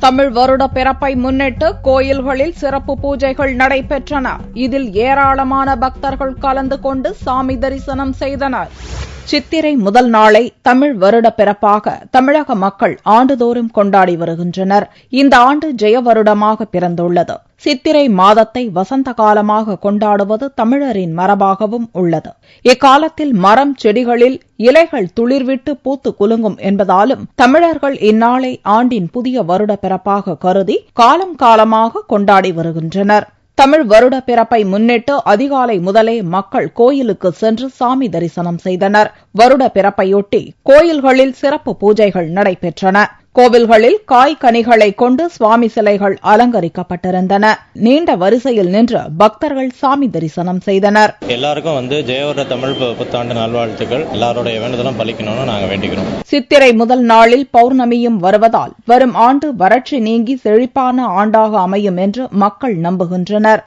தமிழ் வருட பிறப்பை முன்னிட்டு கோயில்களில் சிறப்பு பூஜைகள் நடைபெற்றன. இதில் ஏராளமான பக்தர்கள் கலந்து கொண்டு சாமி தரிசனம் செய்தனர். சித்திரை முதல் நாளை தமிழ் வருட பிறப்பாக தமிழக மக்கள் ஆண்டுதோறும் கொண்டாடி வருகின்றனர். இந்த ஆண்டு ஜெய வருடமாக பிறந்துள்ளது. சித்திரை மாதத்தை வசந்த காலமாக கொண்டாடுவது தமிழரின் மரபாகவும் உள்ளது. இக்காலத்தில் மரம் செடிகளில் இலைகள் துளிர்விட்டு பூத்து குலுங்கும் என்பதாலும் தமிழர்கள் இந்நாளை ஆண்டின் புதிய வருட பிறப்பாக கருதி காலம் காலமாக கொண்டாடி வருகின்றனர். தமிழ் வருட பிறப்பை முன்னிட்டு அதிகாலை முதலே மக்கள் கோயிலுக்கு சென்று சாமி தரிசனம் செய்தனர். வருட பிறப்பையொட்டி கோயில்களில் சிறப்பு பூஜைகள் நடைபெற்றன. கோவில்களில் காய் கனிகளை கொண்டு சுவாமி சிலைகள் அலங்கரிக்கப்பட்டிருந்தன. நீண்ட வரிசையில் நின்று பக்தர்கள் சாமி தரிசனம் செய்தனர். எல்லாருக்கும் ஜெயவருட தமிழ் புத்தாண்டு நல்வாழ்த்துக்கள். எல்லாருடைய வேண்டுதலும் பலிக்கணும்னு நாங்க வேண்டிக்கிறோம். சித்திரை முதல் நாளில் பௌர்ணமியும் வருவதால் வரும் ஆண்டு வறட்சி நீங்கி செழிப்பான ஆண்டாக அமையும் என்று மக்கள் நம்புகின்றனர்.